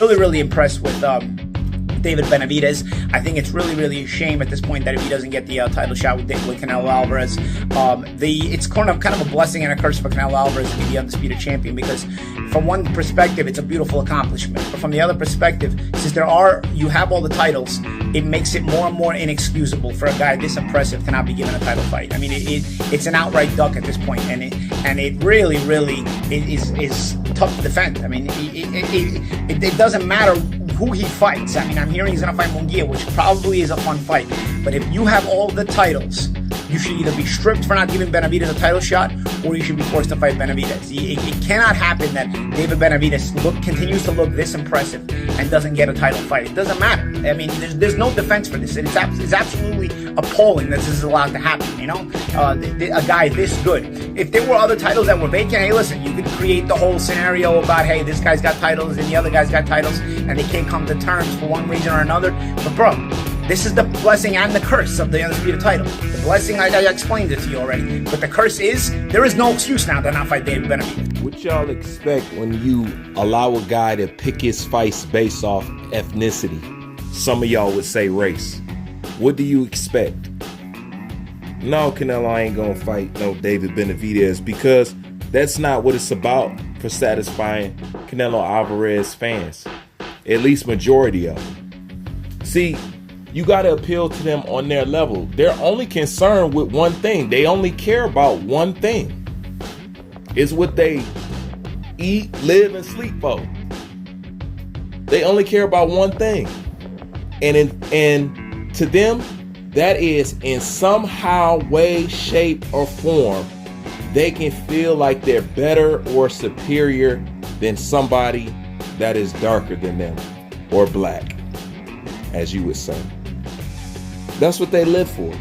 really, really impressed with David Benavidez. I think it's really, really a shame at this point that if he doesn't get the title shot with Canelo Alvarez, it's kind of a blessing and a curse for Canelo Alvarez to be the undisputed champion, because from one perspective, it's a beautiful accomplishment. But from the other perspective, since you have all the titles, it makes it more and more inexcusable for a guy this impressive to not be given a title fight. I mean, it's an outright duck at this point, and it really, really is tough to defend. I mean, it doesn't matter who he fights. I mean, I'm hearing he's going to fight Munguia, which probably is a fun fight. But if you have all the titles, you should either be stripped for not giving Benavidez a title shot, or you should be forced to fight Benavidez. It cannot happen that David Benavidez continues to look this impressive and doesn't get a title fight. It doesn't matter. I mean, there's no defense for this. It's absolutely appalling that this is allowed to happen, you know? A guy this good. If there were other titles that were vacant, hey, listen, you could create the whole scenario about, hey, this guy's got titles and the other guy's got titles, and they can't come to terms for one reason or another. But, bro, this is the blessing and the curse of the undisputed title. The blessing, I explained it to you already. But the curse is, there is no excuse now to not fight David Benavidez. What y'all expect when you allow a guy to pick his fights based off ethnicity? Some of y'all would say race. What do you expect? No, Canelo ain't gonna fight no David Benavidez, because that's not what it's about for satisfying Canelo Alvarez fans. At least majority of them. See, you got to appeal to them on their level. They're only concerned with one thing. They only care about one thing. It's what they eat, live, and sleep for. They only care about one thing. And to them, that is in somehow, way, shape, or form, they can feel like they're better or superior than somebody that is darker than them, or black, as you would say. That's what they live for.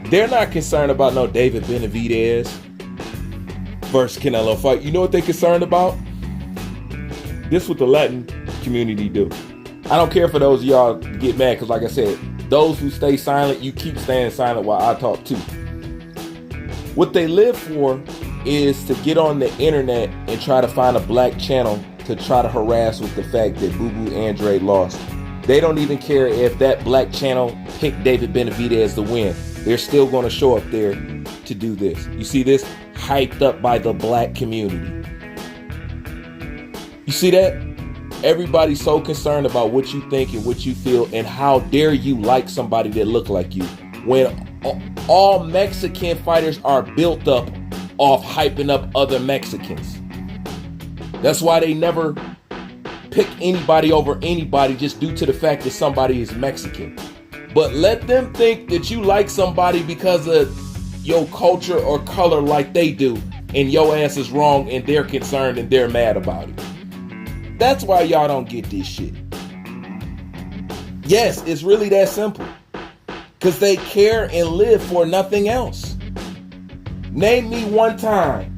They're not concerned about no David Benavidez versus Canelo fight. You know what they're concerned about? This is what the Latin community do. I don't care for those of y'all get mad, because like I said, those who stay silent, you keep staying silent while I talk too. What they live for is to get on the internet and try to find a black channel to try to harass with the fact that Boo Boo Andre lost. They don't even care if that black channel picked David Benavidez to win. They're still going to show up there to do this. You see this? Hyped up by the black community. You see that? Everybody's so concerned about what you think and what you feel, and how dare you like somebody that look like you, when all Mexican fighters are built up off hyping up other Mexicans. That's why they never pick anybody over anybody, just due to the fact that somebody is Mexican. But let them think that you like somebody because of your culture or color like they do, and your ass is wrong and they're concerned and they're mad about it. That's why y'all don't get this shit. Yes, it's really that simple. Because they care and live for nothing else. Name me one time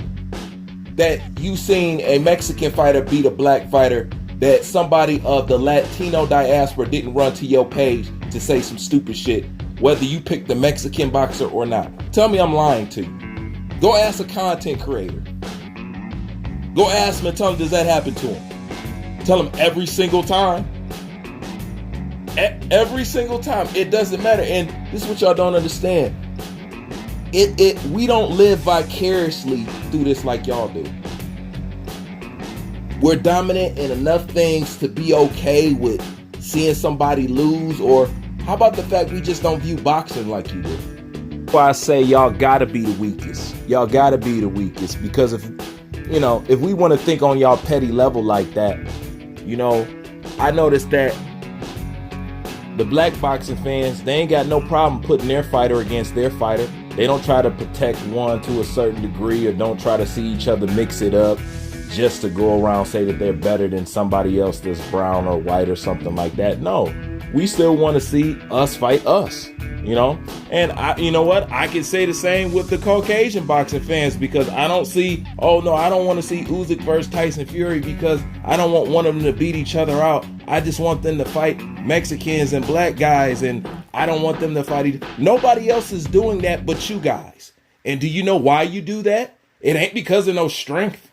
that you seen a Mexican fighter beat a black fighter that somebody of the Latino diaspora didn't run to your page to say some stupid shit, whether you picked the Mexican boxer or not. Tell me I'm lying to you. Go ask a content creator. Go ask him and tell him, does that happen to him? Tell him every single time. Every single time. It doesn't matter. And this is what y'all don't understand. We don't live vicariously through this like y'all do. We're dominant in enough things to be okay with seeing somebody lose, or how about the fact we just don't view boxing like you do? That's why I say y'all gotta be the weakest. Y'all gotta be the weakest, because if we want to think on y'all petty level like that, I noticed that the black boxing fans, they ain't got no problem putting their fighter against their fighter. They don't try to protect one to a certain degree, or don't try to see each other mix it up just to go around say that they're better than somebody else that's brown or white or something like that. No, we still want to see us fight us, And I can say the same with the Caucasian boxing fans, because I don't want to see Usyk versus Tyson Fury, because I don't want one of them to beat each other out. I just want them to fight Mexicans and black guys, and I don't want them to fight nobody else is doing that but you guys. And do you know why you do that? It ain't because of no strength.